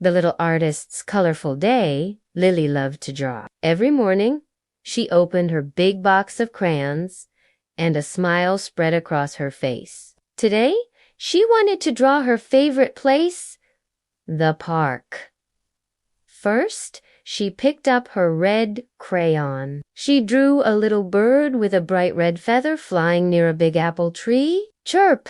the little artist's colorful day, Lily loved to draw. Every morning, she opened her big box of crayons, and a smile spread across her face. Today, she wanted to draw her favorite place, the park. First, she picked up her red crayon. She drew a little bird with a bright red feather flying near a big apple tree. Chirp,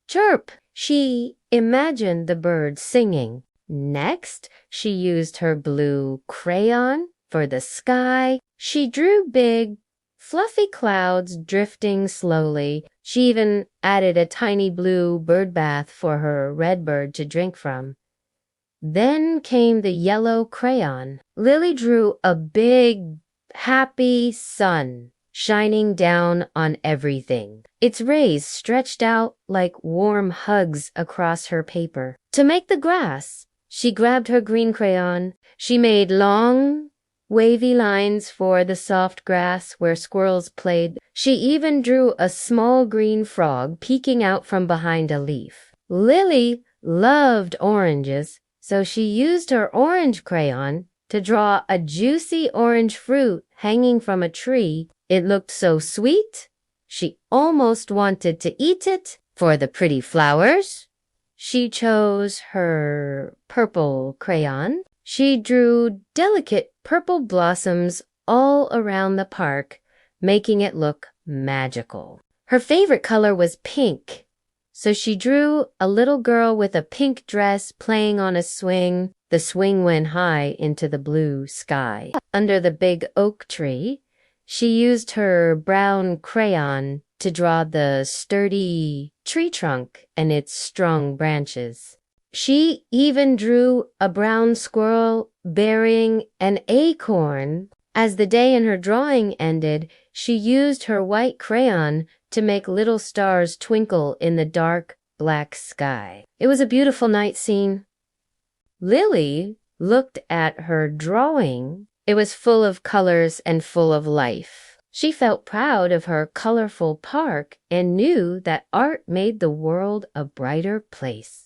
chirp! She imagined the bird singing. Next, she used her blue crayon for the sky. She drew big, fluffy clouds drifting slowly. She even added a tiny blue bird bath for her red bird to drink from. Then came the yellow crayon. Lily drew a big, happy sun shining down on everything. Its rays stretched out like warm hugs across her paper. To make the grass, she grabbed her green crayon. She made long, wavy lines for the soft grass where squirrels played. She even drew a small green frog peeking out from behind a leaf. Lily loved oranges, so she used her orange crayon to draw a juicy orange fruit hanging from a tree. It looked so sweet, she almost wanted to eat it. For the pretty flowers, she chose her purple crayon. She drew delicate purple blossoms all around the park, making it look magical. Her favorite color was pink, so she drew a little girl with a pink dress playing on a swing. The swing went high into the blue sky. Under the big oak tree, she used her brown crayon to draw the sturdy tree trunk and its strong branches. She even drew a brown squirrel bearing an acorn. As the day in her drawing ended, she used her white crayon to make little stars twinkle in the dark, black sky. It was a beautiful night scene. Lily looked at her drawing. It was full of colors and full of life. She felt proud of her colorful park and knew that art made the world a brighter place.